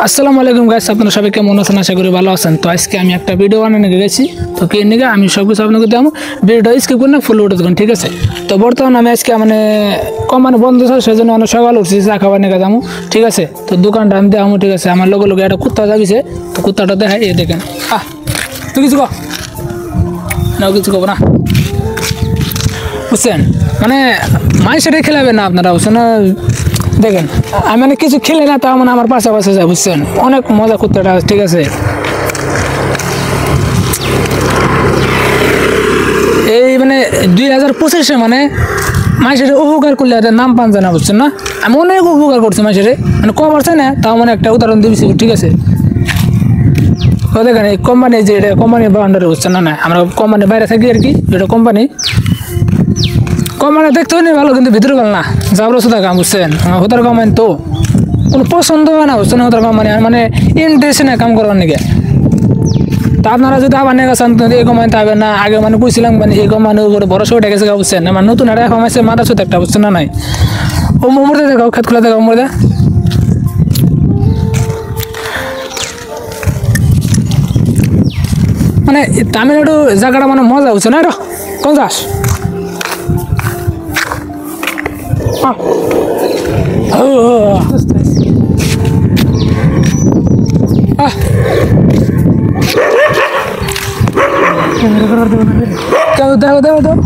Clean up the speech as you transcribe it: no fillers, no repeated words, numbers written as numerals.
আসসালামু আলাইকুম গাইস, আপনারা সবাই কেমন আছেন? আশা করি ভালো আছেন। তো আজকে আমি একটা ভিডিও বানানো গেছি, তো কে নিয়ে আমি সব কিছু আপনাকে দেবো। ভিডিওটা স্কিপ করে না ফুল উঠে দেখুন, ঠিক আছে? তো বর্তমানে আমি আজকে কোম্পানি বন্ধ আছে, সেই জন্য অনেক সকাল উঠছি চা খাবার নিয়ে যাবো, ঠিক আছে? তো দোকানটা আমি দেখাবো, ঠিক আছে? আমার লোক একটা কুত্তা যাবিছে, তো কুত্তাটা দেখাই, এ দেখেন। তুই কিছু কো না, কিছু কব না, বুঝছেন? মানুষের খেলাবেন না আপনারা, বুঝছেন না? দেখেন আমি কিছু খেলে না, তার আমার পাশাপাশি যায়, বুঝছেন? অনেক মজা কুত্তাটা, ঠিক আছে? এই 2025-এ মানুষের উপকার করলে এদের নাম পান যায় না, বুঝছেন না? আমি অনেক উপকার করছি মানুষের, কবার চাই না, তাও একটা উদাহরণ দিয়েছি, ঠিক আছে? ও দেখেন এই কোম্পানি, যে এটা কোম্পানির বাউন্ডারি, বুঝছেন না? আমরা কোম্পানির বাইরে থাকি আর কি, এটা কোম্পানি দেখতে হয় না ভালো, কিন্তু ভিতরে ভালো না, যাবো শুধু কাম, বুঝছেন? হোতার কোম্পানি তো কোনো পছন্দ হয় না, বুঝছেন? হোতার কোম্পানি ইন্টারেস্ট নেই কাম করার নাকি। তা আপনারা যদি আবার নেগা চান, এই কোম্পানি পাবেন না। আগে কইছিলাম এই কোম্পানির উপরে ভরসা উঠে গেছে, বুঝছেন? নতুন একটা কমাইছে, মাথা সুত একটা, বুঝছেন না? নাই ও মোমরদে দেখাও, খেত খোলা দেখাও, মোমরদে। তামিলনাড়ু জায়গাটা মজা, বুঝছে না? কোন যাস দেখো দেখো দেখো,